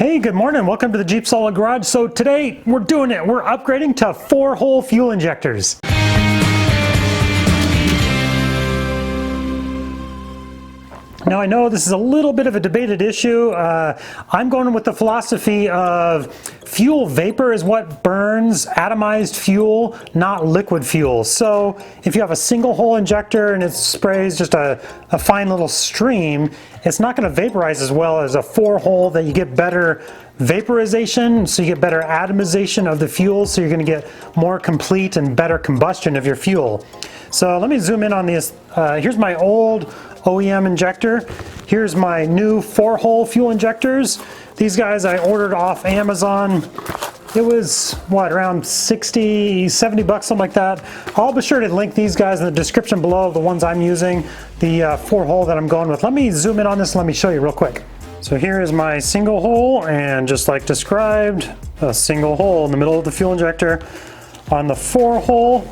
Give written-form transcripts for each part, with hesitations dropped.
Hey, good morning. Welcome to the JeepSolid garage. So today we're doing it. We're upgrading to 4-hole fuel injectors. Now I know this is a little bit of a debated issue. I'm going with the philosophy of fuel vapor is what burns atomized fuel, not liquid fuel. So if you have a single hole injector and it sprays just a fine little stream, it's not going to vaporize as well as a 4-hole that you get better vaporization, so you get better atomization of the fuel, so you're going to get more complete and better combustion of your fuel. So let me zoom in on this. Here's my old OEM injector. Here's my new 4-hole fuel injectors. These guys I ordered off Amazon. It was, what, around 60, 70 bucks, something like that. I'll be sure to link these guys in the description below, the ones I'm using, the 4-hole that I'm going with. Let me zoom in on this and let me show you real quick. So here is my single hole, and just like described, a single hole in the middle of the fuel injector. On the 4-hole,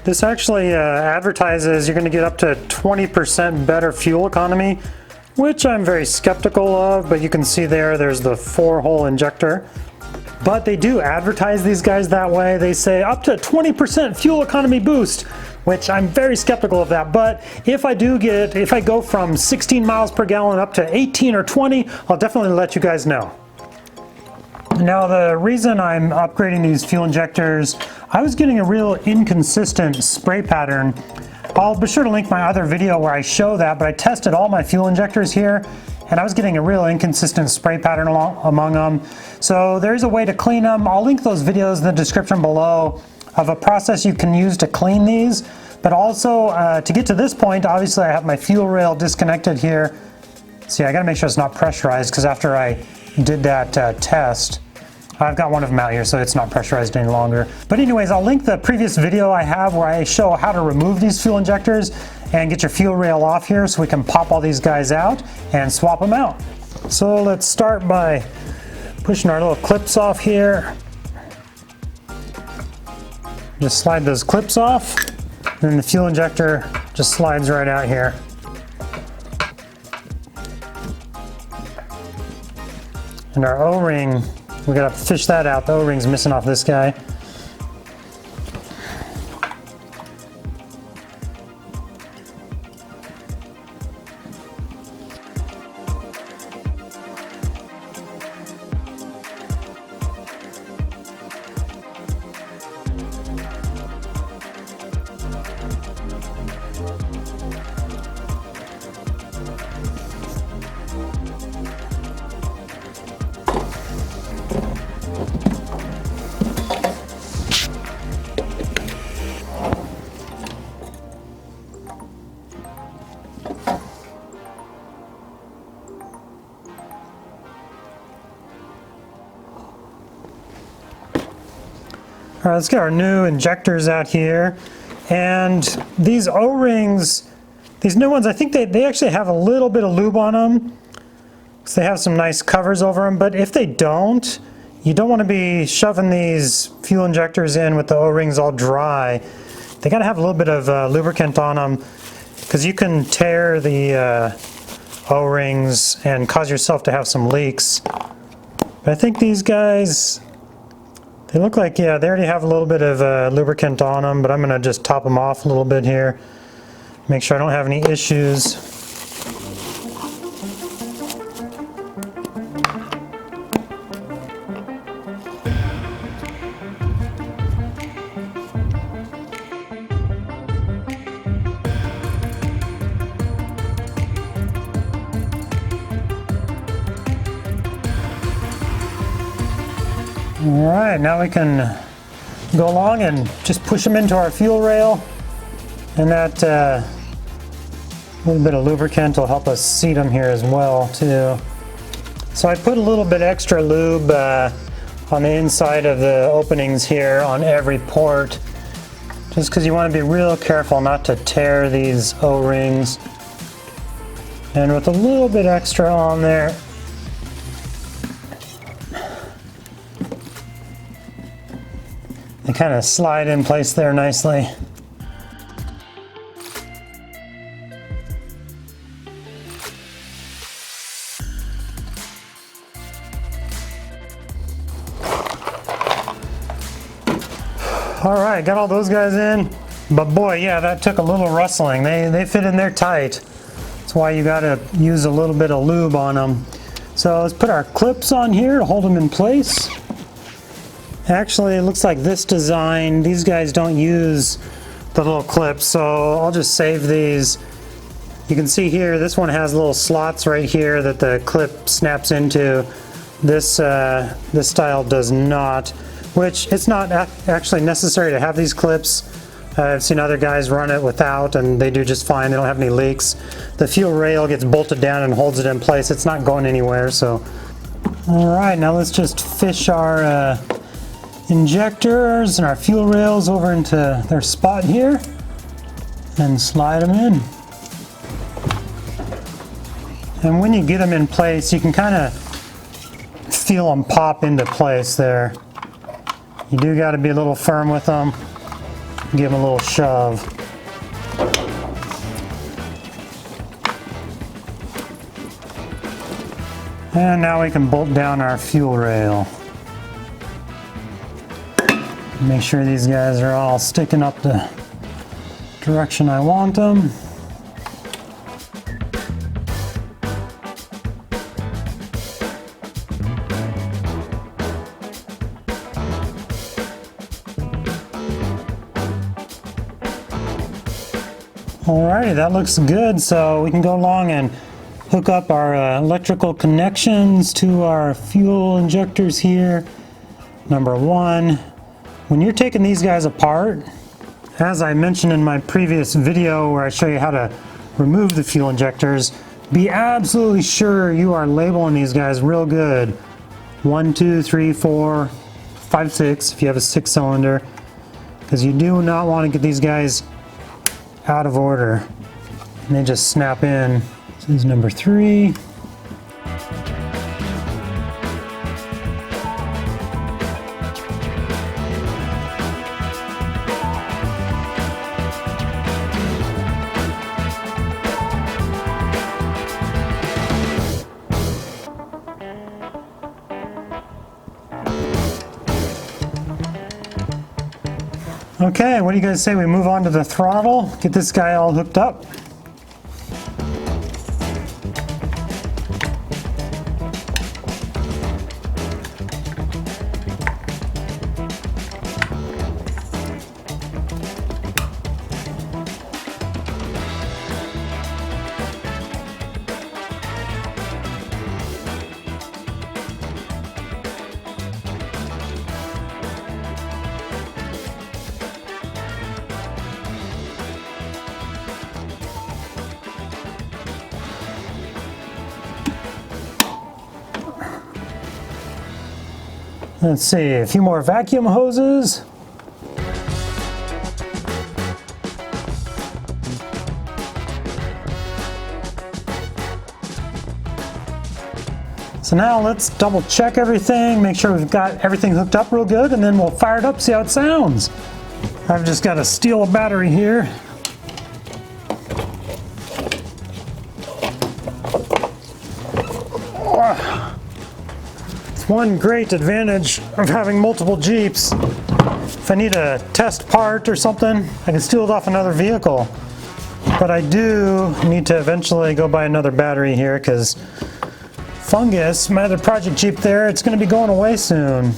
this actually advertises you're going to get up to 20% better fuel economy, which I'm very skeptical of, but you can see there's the 4-hole injector. But they do advertise these guys that way. They say up to 20% fuel economy boost, which I'm very skeptical of that. But if I go from 16 miles per gallon up to 18 or 20, I'll definitely let you guys know. Now the reason I'm upgrading these fuel injectors, I was getting a real inconsistent spray pattern. I'll be sure to link my other video where I show that, but I tested all my fuel injectors here and I was getting a real inconsistent spray pattern among them. So there's a way to clean them. I'll link those videos in the description below of a process you can use to clean these. But also to get to this point, obviously I have my fuel rail disconnected here. See, I gotta make sure it's not pressurized because after I did that test, I've got one of them out here, so it's not pressurized any longer. But anyways, I'll link the previous video I have where I show how to remove these fuel injectors and get your fuel rail off here so we can pop all these guys out and swap them out. So let's start by pushing our little clips off here. Just slide those clips off, and then the fuel injector just slides right out here. And our O-ring, we gotta fish that out. The O-ring's missing off this guy. All right, let's get our new injectors out here. And these O-rings, these new ones, I think they actually have a little bit of lube on them. So they have some nice covers over them, but if they don't, you don't want to be shoving these fuel injectors in with the O-rings all dry. They got to have a little bit of lubricant on them because you can tear the O-rings and cause yourself to have some leaks. But I think these guys, they look like, yeah, they already have a little bit of lubricant on them, but I'm going to just top them off a little bit here. Make sure I don't have any issues. All right, now we can go along and just push them into our fuel rail, and that little bit of lubricant will help us seat them here as well too. So I put a little bit extra lube on the inside of the openings here on every port, just because you want to be real careful not to tear these O-rings. And with a little bit extra on there, they kind of slide in place there nicely. All right, got all those guys in. But boy, yeah, that took a little rustling. They fit in there tight. That's why you gotta use a little bit of lube on them. So let's put our clips on here to hold them in place. Actually, it looks like this design, these guys don't use the little clips, so I'll just save these. You can see here, this one has little slots right here that the clip snaps into. This style does not, which it's not actually necessary to have these clips. I've seen other guys run it without and they do just fine. They don't have any leaks. The fuel rail gets bolted down and holds it in place. It's not going anywhere. So, all right, now let's just fish our injectors and our fuel rails over into their spot here and slide them in. And when you get them in place, you can kind of feel them pop into place there. You do got to be a little firm with them. Give them a little shove. And now we can bolt down our fuel rail. Make sure these guys are all sticking up the direction I want them. Alrighty, that looks good. So we can go along and hook up our electrical connections to our fuel injectors here. Number one, when you're taking these guys apart, as I mentioned in my previous video where I show you how to remove the fuel injectors, be absolutely sure you are labeling these guys real good. 1, 2, 3, 4, 5, 6 if you have a 6-cylinder, because you do not want to get these guys out of order and they just snap in. This is number 3. Okay, what do you guys say we move on to the throttle, get this guy all hooked up? Let's see, a few more vacuum hoses. So now let's double check everything, make sure we've got everything hooked up real good, and then we'll fire it up, see how it sounds. I've just got to steal a battery here. One great advantage of having multiple Jeeps, if I need a test part or something, I can steal it off another vehicle. But I do need to eventually go buy another battery here because Fungus, my other project Jeep there, it's going to be going away soon.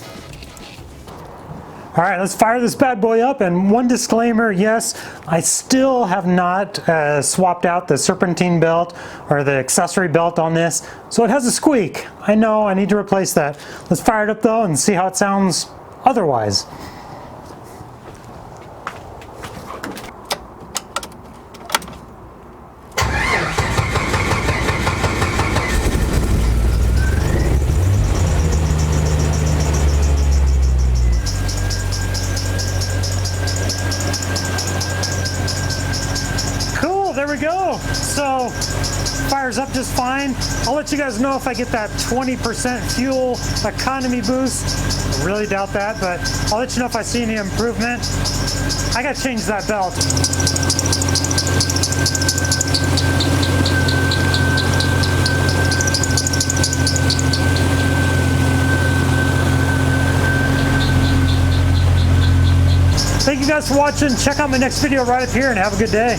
All right, let's fire this bad boy up. And one disclaimer, yes, I still have not swapped out the serpentine belt or the accessory belt on this, so it has a squeak. I know, I need to replace that. Let's fire it up though and see how it sounds otherwise. There we go. So fires up just fine. I'll let you guys know if I get that 20% fuel economy boost. I really doubt that, but I'll let you know if I see any improvement. I got to change that belt. Thank you guys for watching. Check out my next video right up here and have a good day.